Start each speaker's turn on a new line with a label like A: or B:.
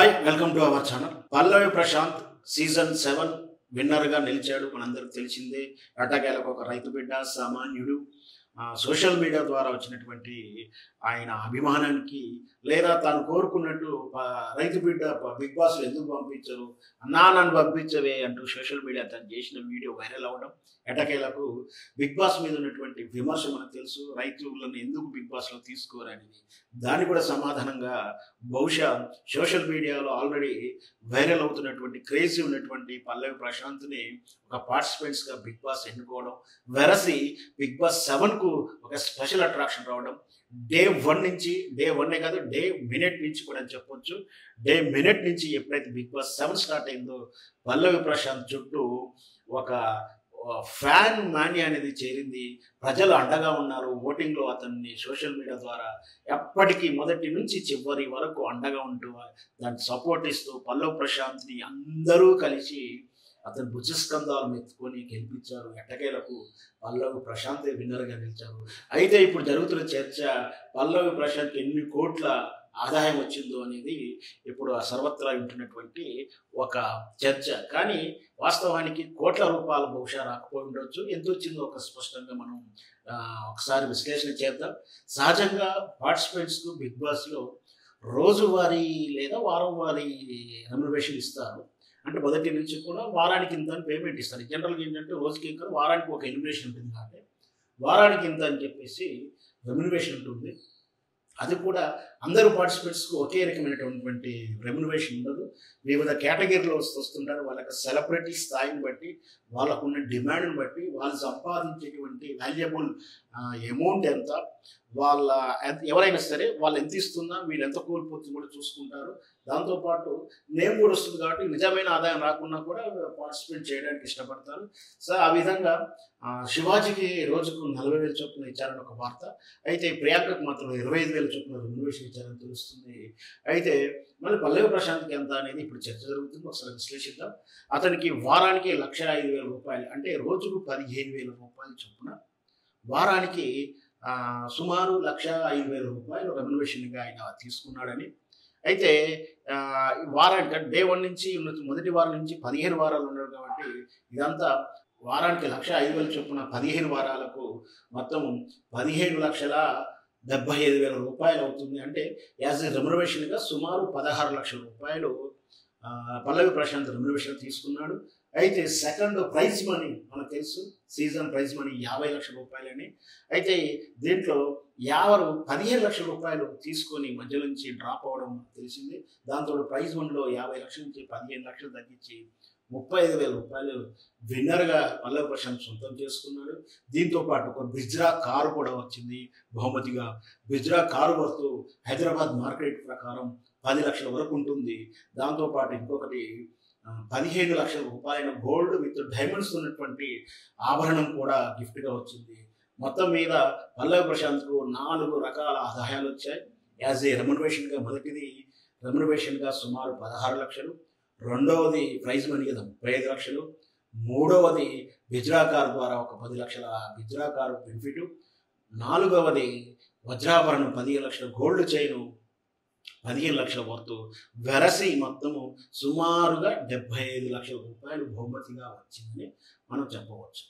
A: Hi welcome to our channel. Pallavi Prashanth season 7 విన్నర్గా నిలిచాడు. మనందరికి తెలిసిందే. ఎట్టకేలకు ఒక రైతు బిడ్డ, సామాన్యుడు, సోషల్ మీడియా ద్వారా వచ్చినటువంటి ఆయన అభిమానానికి లేదా తాను కోరుకున్నట్టు రైతు బిడ్డ బిగ్ బాస్ ఎందుకు పంపించరు, అన్నా నన్ను పంపించవే అంటూ సోషల్ మీడియా తను చేసిన వీడియో వైరల్ అవ్వడం, ఎటకేలకు బిగ్ బాస్ మీద ఉన్నటువంటి విమర్శ మనకు తెలుసు. రైతులను ఎందుకు బిగ్ బాస్లో తీసుకోరనేది దానికి కూడా సమాధానంగా బహుశా సోషల్ మీడియాలో ఆల్రెడీ వైరల్ అవుతున్నటువంటి క్రేజీ ఉన్నటువంటి పల్లవి ప్రశాంత్ని ఒక పార్టిసిపెంట్స్గా బిగ్ బాస్ ఎన్నుకోవడం, వెరసి బిగ్ బాస్ 7కు ఒక స్పెషల్ అట్రాక్షన్ రావడం, డే 1 నుంచి, డే 1 కాదు డే మినిట్ నుంచి కూడా చెప్పొచ్చు. డే మినిట్ నుంచి ఎప్పుడైతే బిగ్ బాస్ 7 స్టార్ట్ అయిందో పల్లవి ప్రశాంత్ చుట్టూ ఒక ఫ్యాన్ మానియా అనేది చేరింది. ప్రజలు అండగా ఉన్నారు. ఓటింగ్లో అతన్ని సోషల్ మీడియా ద్వారా ఎప్పటికీ మొదటి నుంచి చివరి వరకు అండగా ఉంటూ దానికి సపోర్ట్ ఇస్తూ పల్లవి ప్రశాంత్ని అందరూ కలిసి అతను భుజస్కంధాలు మెత్తుకొని గెలిపించారు. ఎట్టకేలకు పల్లవి ప్రశాంత్ విన్నర్గా నిలిచారు. అయితే ఇప్పుడు జరుగుతున్న చర్చ పల్లవి ప్రశాంత్ ఎన్ని కోట్ల ఆదాయం వచ్చిందో అనేది ఇప్పుడు సర్వత్రా వింటున్నటువంటి ఒక చర్చ. కానీ వాస్తవానికి కోట్ల రూపాయలు బహుశా రాకపోయి ఉండొచ్చు. ఎంత వచ్చిందో ఒక స్పష్టంగా మనం ఒకసారి విశ్లేషణ చేద్దాం. సహజంగా పార్టిసిపెంట్స్కు బిగ్ బాస్లో రోజువారీ లేదా వారం వారీ రెమ్యునరేషన్ ఇస్తారు. అంటే మొదటి నుంచి కూడా వారానికి ఇంత అని పేమెంట్ ఇస్తారు. జనరల్గా ఏంటంటే రోజుకి ఇంకా వారానికి ఒక ఎలిమినేషన్ ఉంటుంది కాబట్టి వారానికి ఇంత అని చెప్పేసి రెమ్యునరేషన్ ఉంటుంది. అది కూడా అందరూ పార్టిసిపెంట్స్కు ఒకే రకమైనటువంటి రెమ్యునరేషన్ ఉండదు. వివిధ కేటగిరీలో వస్తుంటారు. వాళ్ళకి సెలబ్రిటీ స్థాయిని బట్టి, వాళ్ళకున్న డిమాండ్ని బట్టి, వాళ్ళు సంపాదించేటువంటి వాల్యుబుల్ అమౌంట్ ఎంత, వాళ్ళ ఎవరైనా సరే వాళ్ళు ఎంత ఇస్తున్నా వీళ్ళు ఎంత కోల్పోతుంది కూడా చూసుకుంటారు. దాంతోపాటు నేమ్ కూడా వస్తుంది కాబట్టి నిజమైన ఆదాయం రాకున్నా కూడా పార్టిసిపేట్ చేయడానికి ఇష్టపడతారు. సో ఆ విధంగా శివాజీకి రోజుకు 40,000 చొప్పున ఇచ్చారని ఒక వార్త. అయితే ప్రియాంకకు మాత్రం 25,000 చొప్పున రెమ్యునరేషన్ ఇచ్చారని తెలుస్తుంది. అయితే మళ్ళీ పల్లవి ప్రశాంత్కి ఎంత అనేది ఇప్పుడు చర్చ జరుగుతుంది. ఒకసారి విశ్లేషిద్దాం. అతనికి వారానికి 1,05,000 రూపాయలు, అంటే రోజుకు 15,000 రూపాయలు చొప్పున వారానికి సుమారు 1,05,000 రూపాయలు రెమ్యునరేషన్గా ఆయన తీసుకున్నాడని. అయితే వారానికి డే 1 నుంచి మొదటి వారం నుంచి 15 వారాలు ఉన్నాడు కాబట్టి ఇదంతా వారానికి 1,05,000 చొప్పున 15 వారాలకు మొత్తం 15,75,000 రూపాయలు అవుతుంది. అంటే యాజ్ ఎ రెమ్యునరేషన్గా సుమారు 16 లక్షల రూపాయలు పల్లవి ప్రశాంత్ రెమ్యునరేషన్ తీసుకున్నాడు. అయితే సెకండ్ ప్రైజ్ మనీ మనకు తెలుసు, సీజన్ ప్రైజ్ మనీ 50 లక్షల రూపాయలని. అయితే దీంట్లో 15 లక్షల రూపాయలు తీసుకొని మధ్యలో నుంచి డ్రాప్ అవ్వడం తెలిసింది. దాంతో ప్రైజ్ మనీలో 50 లక్షల నుంచి 15 లక్షలు తగ్గించి 35,000 రూపాయలు విన్నర్గా పల్లవి ప్రశాంత్ సొంతం చేసుకున్నాడు. దీంతో పాటు ఒక బిజ్రా కారు కూడా వచ్చింది బహుమతిగా. బిజ్రా కారు వర్తు హైదరాబాద్ మార్కెట్ ప్రకారం 10 లక్షల వరకు ఉంటుంది. దాంతోపాటు ఇంకొకటి 15 లక్షల రూపాయల గోల్డ్ విత్ డైమండ్స్ ఉన్నటువంటి ఆభరణం కూడా గిఫ్ట్గా వచ్చింది. మొత్తం మీద పల్లవి ప్రశాంత్కు 4 రకాల ఆదాయాలు వచ్చాయి. యాజ్ ఏ రెమ్యునరేషన్గా మొదటిది రెమ్యునరేషన్గా సుమారు 16 లక్షలు, రెండవది ప్రైజ్ మనీగా 35 లక్షలు, మూడవది బిజ్రా కార్ ద్వారా ఒక 10 లక్షల బిజ్రా కారు బెనిఫిట్, నాలుగవది వజ్రాభరణం 15 లక్షల, గోల్డ్ చైను 15 లక్షల వర్తు, వెరసి మొత్తము సుమారుగా 75 లక్షల రూపాయలు బహుమతిగా వచ్చిందని మనం చెప్పవచ్చు.